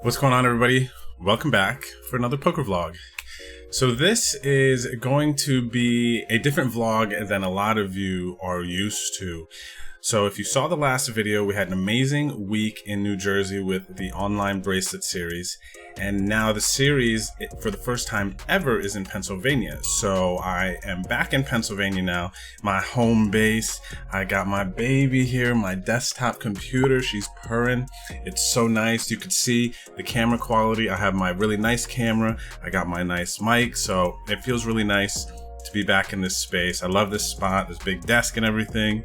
What's going on, everybody? Welcome back for another poker vlog. So this is going to be a different vlog than a lot of you are used to. So if you saw the last video, we had an amazing week in New Jersey with the online bracelet series. And now the series, for the first time ever, is in Pennsylvania. So I am back in Pennsylvania now, my home base. I got my baby here, my desktop computer. She's purring. It's so nice. You could see the camera quality. I have my really nice camera. I got my nice mic. So it feels really nice to be back in this space. I love this spot, this big desk and everything.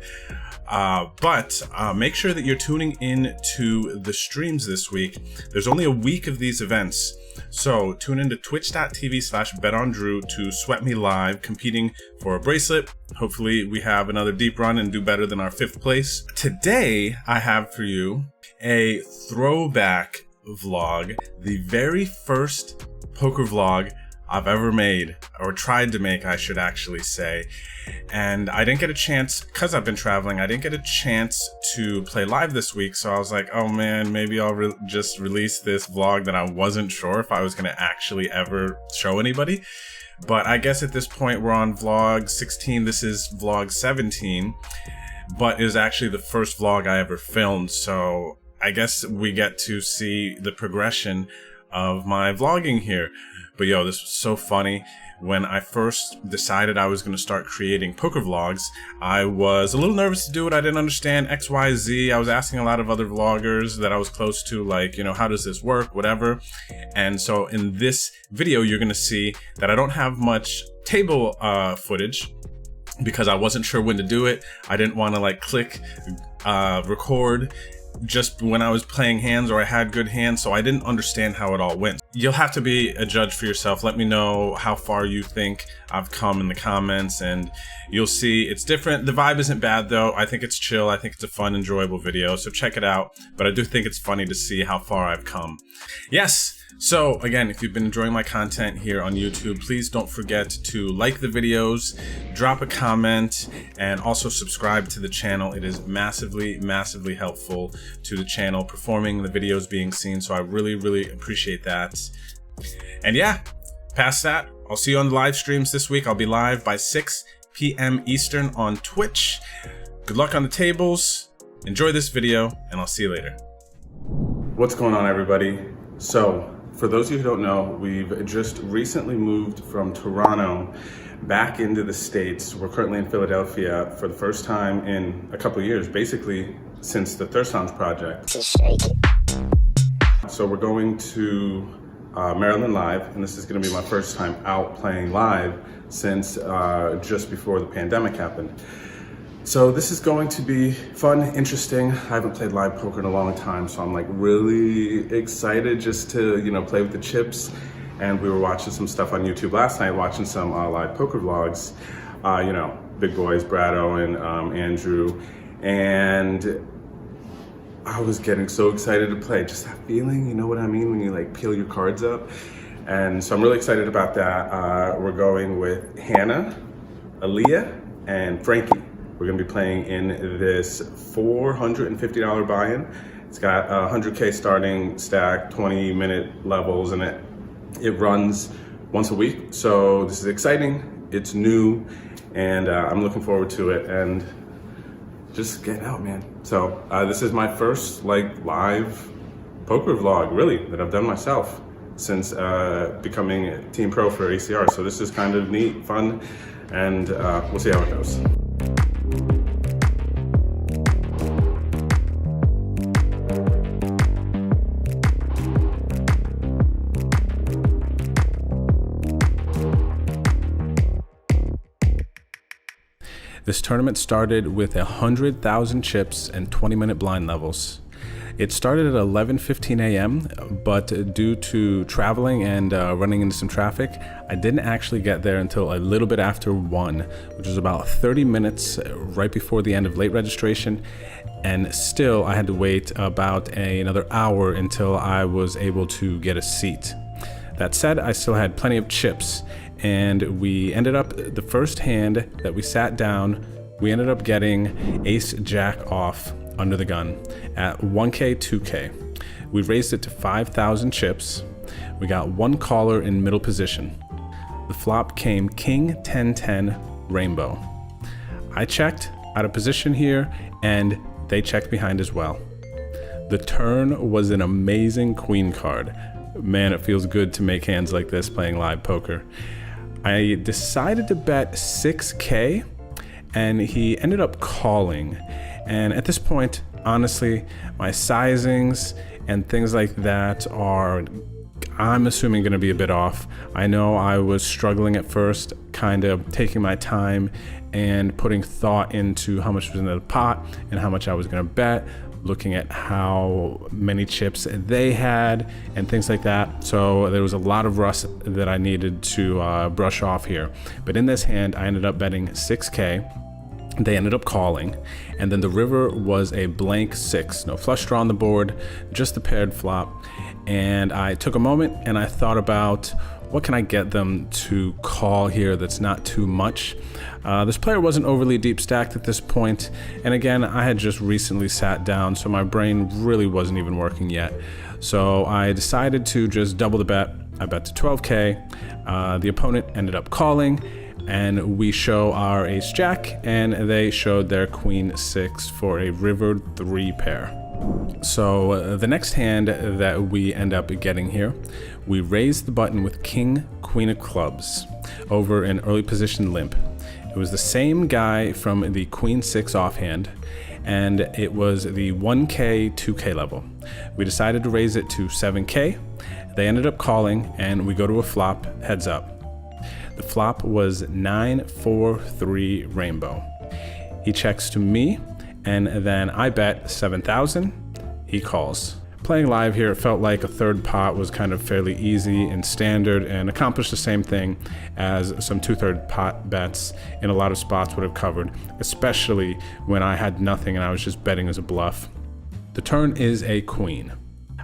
But make sure that you're tuning in to the streams this week. There's only a week of these events, so tune into twitch.tv/BetOnDrew to sweat me live, competing for a bracelet. Hopefully we have another deep run and do better than our 5th place. Today I have for you a throwback vlog, the very first poker vlog I've ever made, or tried to make, I should actually say. And I didn't get a chance, because I've been traveling, I didn't get a chance to play live this week. So I was like, oh man, maybe I'll just release this vlog that I wasn't sure if I was going to actually ever show anybody. But I guess at this point we're on vlog 16. This is vlog 17, but it was actually the first vlog I ever filmed. So I guess we get to see the progression of my vlogging here. But yo, this was so funny. When I first decided I was going to start creating poker vlogs, I was a little nervous to do it. I didn't understand X, Y, Z. I was asking a lot of other vloggers that I was close to, like, you know, how does this work, whatever. And so in this video, you're going to see that I don't have much table footage because I wasn't sure when to do it. I didn't want to like click record just when I was playing hands, or I had good hands, so I didn't understand how it all went. You'll have to be a judge for yourself. Let me know how far you think I've come in the comments, and you'll see it's different. The vibe isn't bad though. I think it's chill. I think it's a fun, enjoyable video, so check it out. But I do think it's funny to see how far I've come. Yes. So again, if you've been enjoying my content here on YouTube, please don't forget to like the videos, drop a comment, and also subscribe to the channel. It is massively, massively helpful to the channel, performing the videos being seen. So I really, really appreciate that. And yeah, past that, I'll see you on the live streams this week. I'll be live by 6 p.m. Eastern on Twitch. Good luck on the tables. Enjoy this video, and I'll see you later. What's going on, everybody? So, for those of you who don't know, we've just recently moved from Toronto back into the States. We're currently in Philadelphia for the first time in a couple of years, basically since the Thirst Lounge project. So we're going to Maryland live, and this is going to be my first time out playing live since just before the pandemic happened. So this is going to be fun, interesting. I haven't played live poker in a long time, so I'm like really excited just to, you know, play with the chips. And we were watching some stuff on YouTube last night, watching some live poker vlogs, you know, big boys, Brad, Owen, Andrew, and I was getting so excited to play. Just that feeling, you know what I mean, when you like peel your cards up. And so I'm really excited about that. We're going with Hannah, Aaliyah, and Frankie. We're gonna be playing in this $450 buy-in. It's got a 100K starting stack, 20-minute levels, and it runs once a week. So this is exciting, it's new, and I'm looking forward to it and just getting out, man. So this is my first like live poker vlog, really, that I've done myself since becoming team pro for ACR. So this is kind of neat, fun, and we'll see how it goes. This tournament started with 100,000 chips and 20-minute blind levels. It started at 11:15 a.m., but due to traveling and running into some traffic, I didn't actually get there until a little bit after 1, which was about 30 minutes right before the end of late registration, and still I had to wait about another hour until I was able to get a seat. That said, I still had plenty of chips, and we ended up, the first hand that we sat down, we ended up getting ace jack off under the gun at 1K, 2K. We raised it to 5,000 chips. We got one caller in middle position. The flop came King 10-10 Rainbow. I checked out of position here, and they checked behind as well. The turn was an amazing queen card. Man, it feels good to make hands like this playing live poker. I decided to bet 6K, and he ended up calling. And at this point, honestly, my sizings and things like that are, I'm assuming, going to be a bit off. I know I was struggling at first, kind of taking my time and putting thought into how much was in the pot and how much I was going to bet, looking at how many chips they had and things like that. So there was a lot of rust that I needed to brush off here. But in this hand, I ended up betting 6K. They ended up calling, and then the river was a blank 6. No flush draw on the board, just the paired flop. And I took a moment and I thought about, what can I get them to call here that's not too much? This player wasn't overly deep stacked at this point, and again, I had just recently sat down, so my brain really wasn't even working yet. So I decided to just double the bet. I bet to 12K. The opponent ended up calling, and we show our ace jack, and they showed their queen 6 for a river 3 pair. So the next hand that we end up getting here, we raise the button with king queen of clubs over an early position limp. It was the same guy from the queen 6 offhand, and it was the 1K 2K level. We decided to raise it to 7K. They ended up calling, and we go to a flop heads up. The flop was 9-4-3 Rainbow. He checks to me, and then I bet 7,000. He calls. Playing live here, it felt like a third pot was kind of fairly easy and standard and accomplished the same thing as some 2/3 pot bets in a lot of spots would have covered, especially when I had nothing and I was just betting as a bluff. The turn is a queen.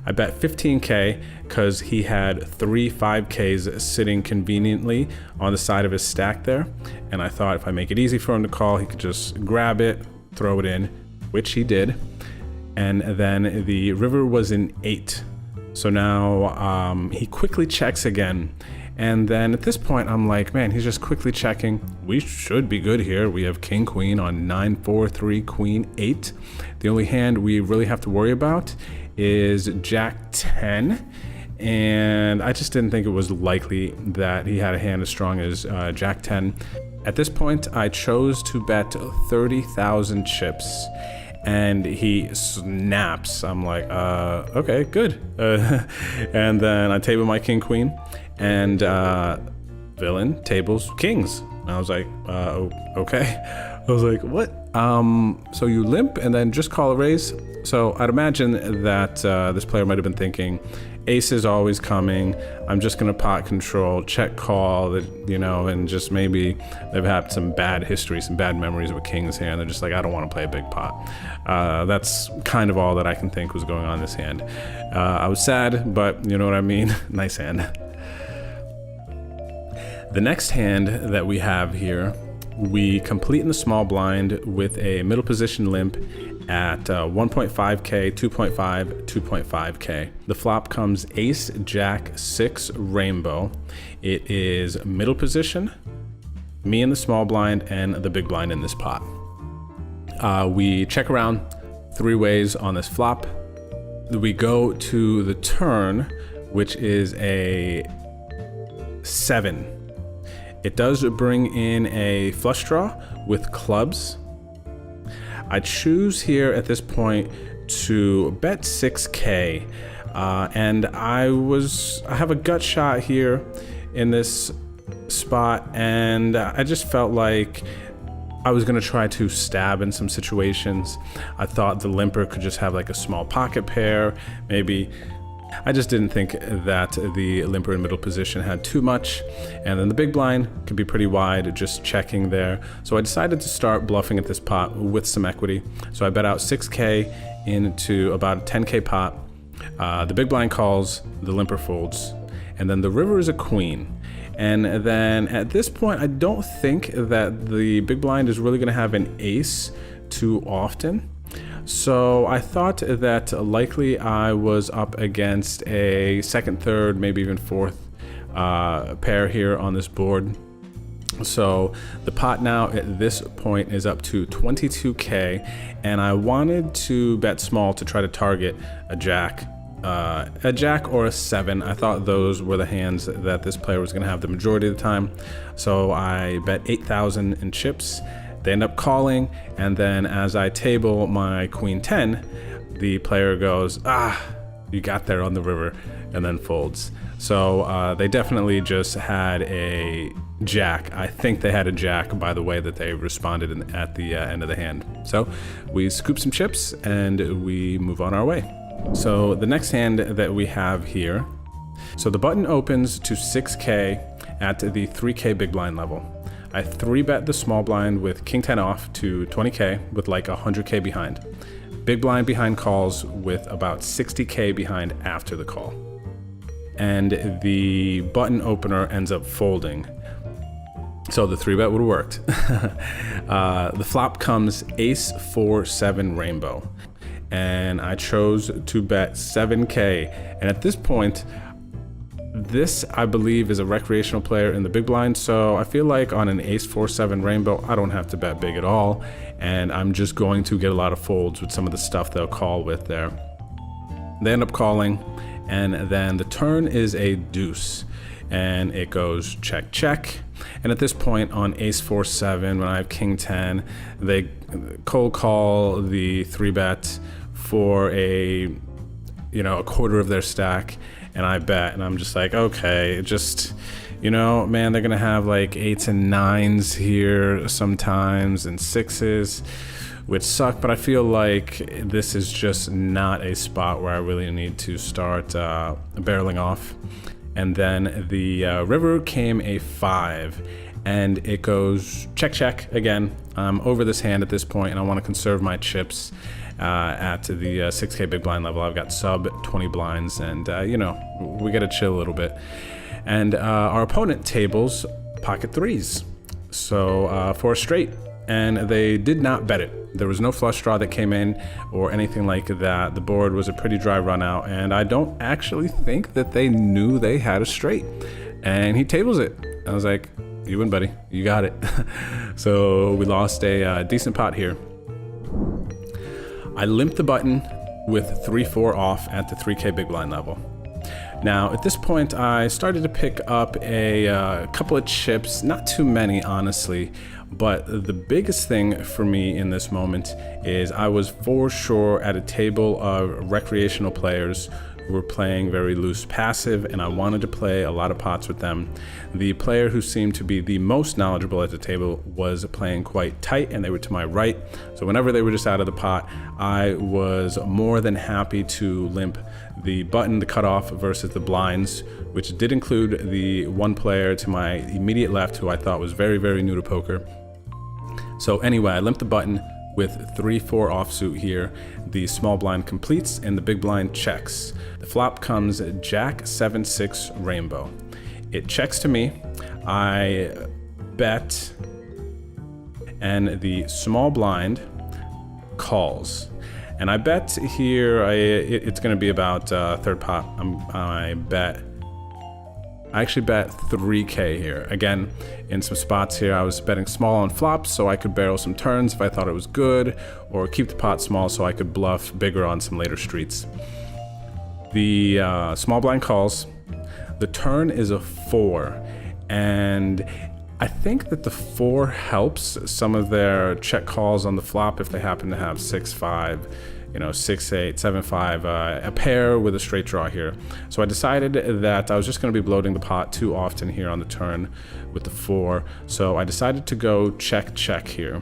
I bet 15K because he had 3 5Ks sitting conveniently on the side of his stack there. And I thought if I make it easy for him to call, he could just grab it, throw it in, which he did. And then the river was an 8. So now he quickly checks again. And then at this point, I'm like, man, he's just quickly checking. We should be good here. We have king queen on 9-4-3 queen 8. The only hand we really have to worry about is jack 10. And I just didn't think it was likely that he had a hand as strong as jack 10. At this point, I chose to bet 30,000 chips. And he snaps. I'm like, okay, good. And then I table my king queen, and villain tables kings. And I was like, okay. I was like, what? So you limp and then just call a raise? So I'd imagine that this player might have been thinking, ace is always coming. I'm just gonna pot control, check call, and just maybe they've had some bad history, some bad memories with kings here, and they're just like, I don't want to play a big pot. That's kind of all that I can think was going on in this hand. I was sad, but you know what I mean. Nice hand. The next hand that we have here, we complete in the small blind with a middle position limp at 1.5K, 2.5, 2.5K. The flop comes ace, jack, 6 Rainbow. It is middle position, me in the small blind, and the big blind in this pot. We check around 3 ways on this flop. We go to the turn, which is a 7. It does bring in a flush draw with clubs. I choose here at this point to bet 6K, and I have a gut shot here in this spot, and I just felt like I was gonna try to stab in some situations. I thought the limper could just have like a small pocket pair, maybe. I just didn't think that the limper in middle position had too much, and then the big blind could be pretty wide, just checking there. So I decided to start bluffing at this pot with some equity. So I bet out 6K into about a 10K pot. The big blind calls, the limper folds, and then the river is a queen. And then at this point, I don't think that the big blind is really gonna have an ace too often. So I thought that likely I was up against a second, third, maybe even fourth pair here on this board. So the pot now at this point is up to 22K, and I wanted to bet small to try to target a jack or a 7. I thought those were the hands that this player was going to have the majority of the time. So I bet 8,000 in chips. They end up calling, and then as I table my queen 10, the player goes, you got there on the river, and then folds. So they definitely just had a jack. I think they had a jack by the way that they responded at the end of the hand. So we scoop some chips and we move on our way. So the next hand that we have here, so the button opens to 6K at the 3K big blind level. I 3-bet the small blind with king 10 off to 20K with like 100K behind. Big blind behind calls with about 60K behind after the call. And the button opener ends up folding. So the 3-bet would have worked. The flop comes ace 4-7 rainbow. And I chose to bet 7K. And at this point, this, I believe, is a recreational player in the big blind, so I feel like on an ace 4-7 rainbow, I don't have to bet big at all, and I'm just going to get a lot of folds with some of the stuff they'll call with there. They end up calling, and then the turn is a deuce, and it goes check, check. And at this point on ace 4-7, when I have king 10, they cold call the 3-bet for a quarter of their stack, and I bet, and I'm just like, okay, just, man, they're gonna have like 8s and 9s here sometimes, and 6s, which suck, but I feel like this is just not a spot where I really need to start barreling off. And then the river came a 5, and it goes check, check again. I'm over this hand at this point, and I want to conserve my chips. At the 6K big blind level, I've got sub 20 blinds, and we gotta chill a little bit. And our opponent tables pocket 3s, so for a straight, and they did not bet it. There was no flush draw that came in or anything like that. The board was a pretty dry run out, and I don't actually think that they knew they had a straight. And he tables it. I was like, you win, buddy, you got it. So we lost a decent pot here. I limped the button with 3-4 off at the 3K big blind level. Now, at this point, I started to pick up a couple of chips, not too many, honestly, but the biggest thing for me in this moment is I was for sure at a table of recreational players who were playing very loose passive, and I wanted to play a lot of pots with them. The player who seemed to be the most knowledgeable at the table was playing quite tight, and they were to my right. So whenever they were just out of the pot, I was more than happy to limp the button, the cutoff versus the blinds, which did include the one player to my immediate left who I thought was very, very new to poker. So anyway, I limped the button with 3-4 offsuit here. The small blind completes and the big blind checks. The flop comes jack 7-6 rainbow. It checks to me. I bet, and the small blind calls. And I bet here it's going to be about third pot. I actually bet 3K here. Again, in some spots here, I was betting small on flops so I could barrel some turns if I thought it was good, or keep the pot small so I could bluff bigger on some later streets. The small blind calls. The turn is a 4, and I think that the 4 helps some of their check calls on the flop if they happen to have 6-5. 6-8, 7-5, a pair with a straight draw here. So I decided that I was just going to be bloating the pot too often here on the turn with the 4. So I decided to go check, check here.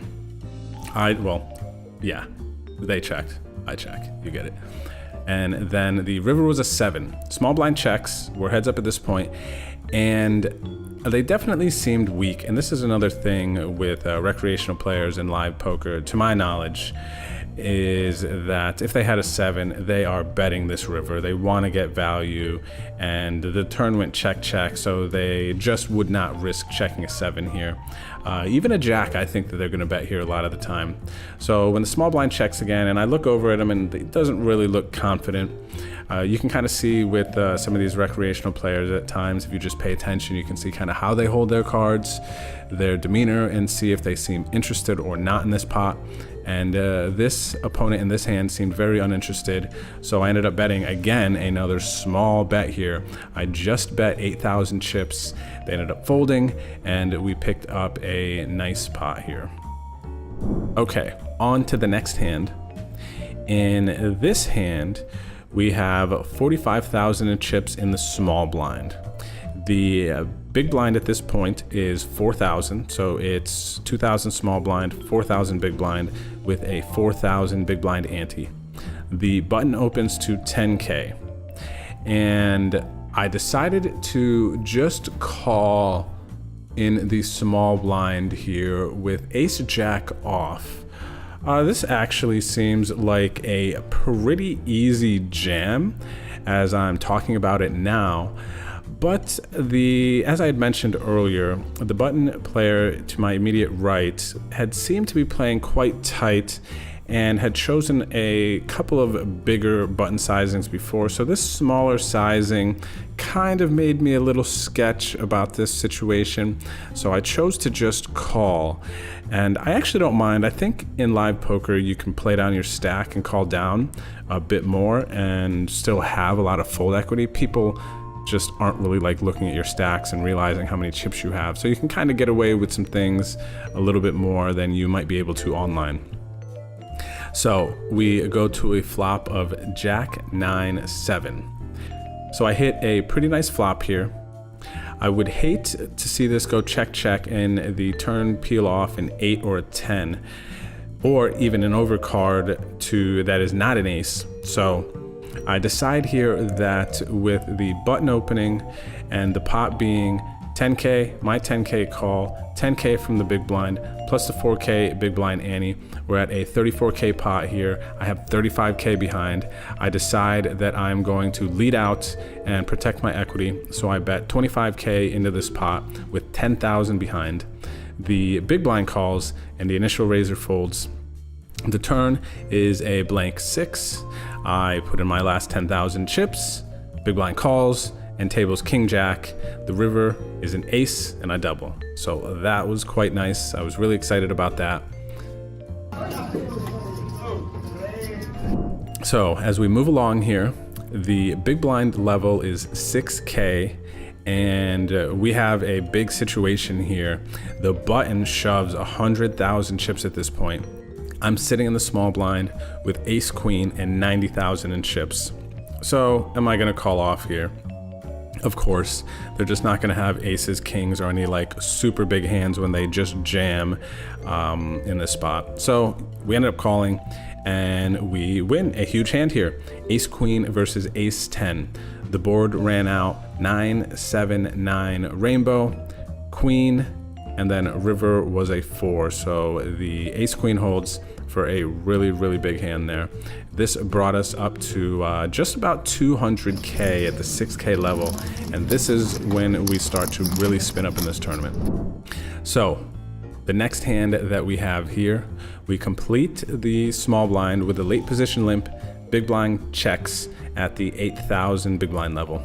They checked. I check. You get it. And then the river was a 7. Small blind checks. We're heads up at this point. And they definitely seemed weak. And this is another thing with recreational players in live poker, to my knowledge, is that if they had a 7, they are betting this river. They want to get value, and the turn went check, check, so they just would not risk checking a 7 here. Even a jack, I think that they're going to bet here a lot of the time. So when the small blind checks again, and I look over at him, and it doesn't really look confident. You can kind of see with some of these recreational players at times, if you just pay attention, you can see kind of how they hold their cards, their demeanor, and see if they seem interested or not in this pot. And this opponent in this hand seemed very uninterested, so I ended up betting again another small bet here. I just bet 8,000 chips. They ended up folding, and we picked up a nice pot here. Okay, on to the next hand. In this hand, we have 45,000 in chips in the small blind. The big blind at this point is 4,000, so it's 2,000 small blind, 4,000 big blind with a 4,000 big blind ante. The button opens to 10K, and I decided to just call in the small blind here with ace jack off. This actually seems like a pretty easy jam as I'm talking about it now. But as I had mentioned earlier, the button player to my immediate right had seemed to be playing quite tight and had chosen a couple of bigger button sizings before. So this smaller sizing kind of made me a little sketch about this situation. So I chose to just call. And I actually don't mind. I think in live poker, you can play down your stack and call down a bit more and still have a lot of fold equity. People just aren't really like looking at your stacks and realizing how many chips you have. So you can kind of get away with some things a little bit more than you might be able to online. So we go to a flop of Jack 9 7. So I hit a pretty nice flop here. I would hate to see this go check check and the turn peel off an 8 or a 10, or even an overcard to that is not an ace. So I decide here that with the button opening and the pot being 10K, my 10K call, 10K from the big blind, plus the 4K big blind ante, we're at a 34K pot here. I have 35K behind. I decide that I'm going to lead out and protect my equity, so I bet 25K into this pot with 10,000 behind. The big blind calls and the initial raiser folds. The turn is a blank 6. I put in my last 10,000 chips, big blind calls, and tables king jack. The river is an ace, and I double. So that was quite nice. I was really excited about that. So as we move along here, the big blind level is 6K, and we have a big situation here. The button shoves 100,000 chips at this point. I'm sitting in the small blind with ace queen and 90,000 in chips. So am I gonna call off here? Of course, they're just not gonna have aces, kings, or any like super big hands when they just jam in this spot. So we ended up calling and we win a huge hand here. Ace queen versus ace 10. The board ran out 9, 7, 9 rainbow, queen, and then river was a 4. So the ace queen holds for a really, really big hand there. This brought us up to just about 200K at the 6K level. And this is when we start to really spin up in this tournament. So the next hand that we have here, we complete the small blind with a late position limp, big blind checks at the 8,000 big blind level.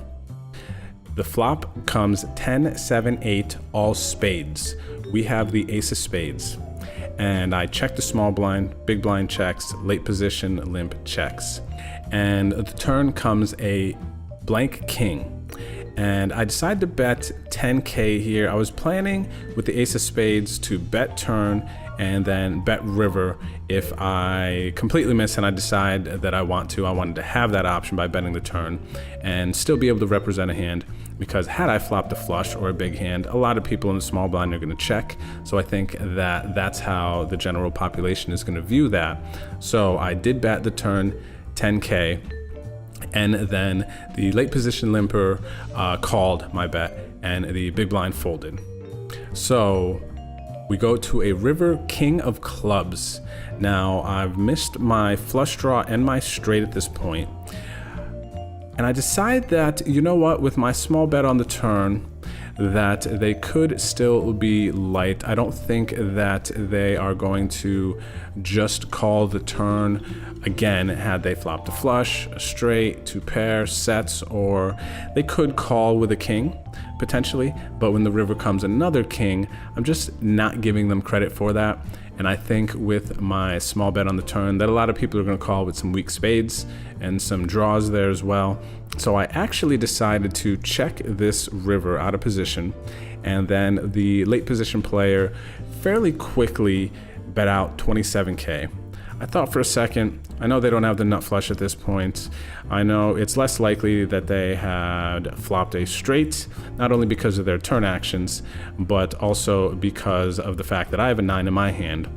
The flop comes 10, 7, 8, all spades. We have the ace of spades. And I check the small blind, big blind checks, late position, limp checks. And the turn comes a blank king. And I decided to bet 10K here. I was planning with the ace of spades to bet turn and then bet river if I completely miss and I decide that I wanted to have that option by betting the turn and still be able to represent a hand, because had I flopped a flush or a big hand, a lot of people in the small blind are going to check. So I think that that's how the general population is going to view that. So I did bet the turn 10K, and then the late position limper called my bet and the big blind folded. So We go to a river king of clubs. Now, I've missed my flush draw and my straight at this point. And I decide that, you know what, with my small bet on the turn, that they could still be light. I don't think that they are going to just call the turn again had they flopped a flush, a straight, two pair, sets, or they could call with a king potentially, but when the river comes another king, I'm just not giving them credit for that. And I think with my small bet on the turn that a lot of people are going to call with some weak spades and some draws there as well. So I actually decided to check this river out of position, and then the late position player fairly quickly bet out 27K. I thought for a second, I know they don't have the nut flush at this point. I know it's less likely that they had flopped a straight, not only because of their turn actions, but also because of the fact that I have a 9 in my hand.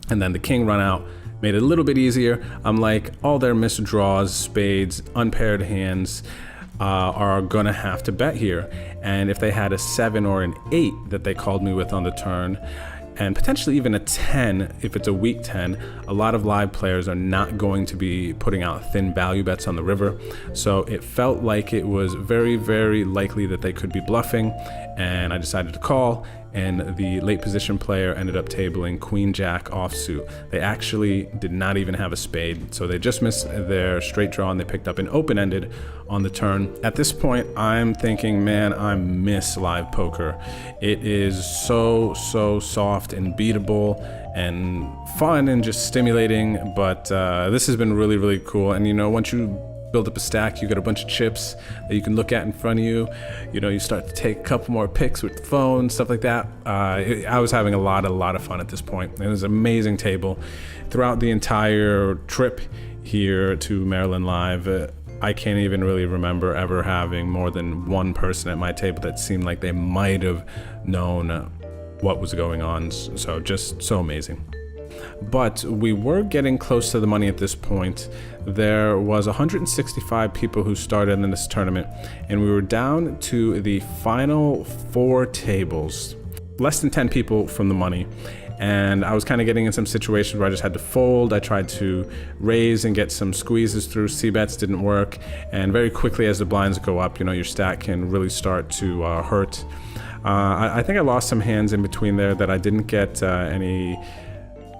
And then the king run out made it a little bit easier. I'm like, all their missed draws, spades, unpaired hands are gonna have to bet here. And if they had a 7 or an 8 that they called me with on the turn, and potentially even a 10 if it's a weak 10, a lot of live players are not going to be putting out thin value bets on the river. So it felt like it was very, very likely that they could be bluffing, and I decided to call, and the late position player ended up tabling queen jack offsuit. They actually did not even have a spade, so they just missed their straight draw and they picked up an open-ended on the turn. At this point, I'm thinking, man, I miss live poker. It is so soft and beatable and fun and just stimulating, but this has been really, really cool. And you know, once you build up a stack, you got a bunch of chips that you can look at in front of you. You know, you start to take a couple more pics with the phone, stuff like that. I was having a lot of fun at this point. It was an amazing table. Throughout the entire trip here to Maryland Live, I can't even really remember ever having more than one person at my table that seemed like they might have known what was going on. So just so amazing. But we were getting close to the money at this point. There was 165 people who started in this tournament, and we were down to the final 4 tables. Less than 10 people from the money. And I was kind of getting in some situations where I just had to fold. I tried to raise and get some squeezes through. C-bets didn't work. And very quickly as the blinds go up, you know, your stack can really start to hurt. I think I lost some hands in between there that I didn't get any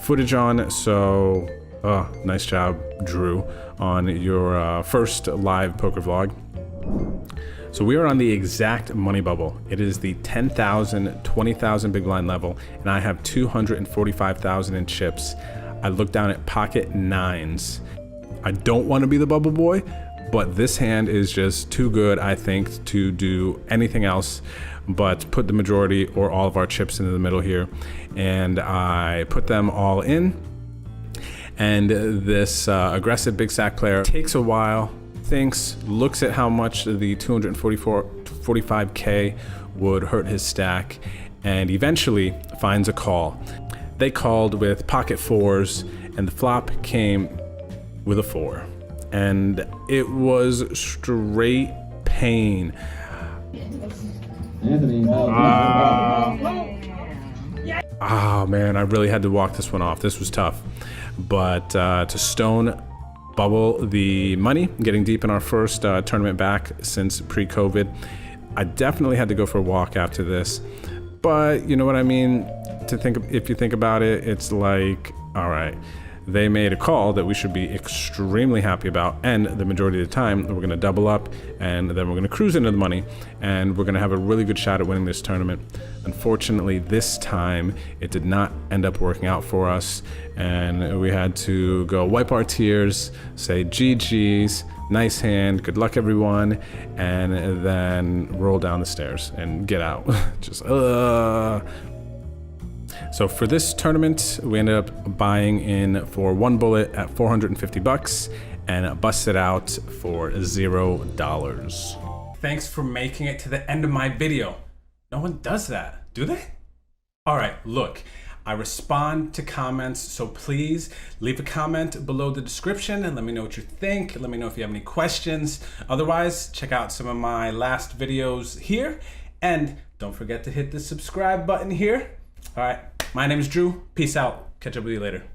footage on, so nice job, Drew, on your first live poker vlog. So we are on the exact money bubble. It is the 10,000, 20,000 big blind level, and I have 245,000 in chips. I look down at pocket 9s. I don't want to be the bubble boy, but this hand is just too good, I think, to do anything else but put the majority or all of our chips into the middle here. And I put them all in. And this aggressive big stack player takes a while, thinks, looks at how much the 245K would hurt his stack, and eventually finds a call. They called with pocket 4s, and the flop came with a 4. And it was straight pain. Oh man, I really had to walk this one off. This was tough. But to stone bubble the money, getting deep in our first tournament back since pre-COVID, I definitely had to go for a walk after this. But you know what I mean? If you think about it, it's like, all right, they made a call that we should be extremely happy about, and the majority of the time we're going to double up, and then we're going to cruise into the money, and we're going to have a really good shot at winning this tournament. Unfortunately, this time it did not end up working out for us, and we had to go wipe our tears, say GG's, nice hand, good luck everyone, and then roll down the stairs and get out. Just So for this tournament, we ended up buying in for one bullet at 450 bucks and busted out for $0. Thanks for making it to the end of my video. No one does that, do they? All right, look, I respond to comments, so please leave a comment below the description and let me know what you think. Let me know if you have any questions. Otherwise, check out some of my last videos here, and don't forget to hit the subscribe button here. All right. My name is Drew. Peace out. Catch up with you later.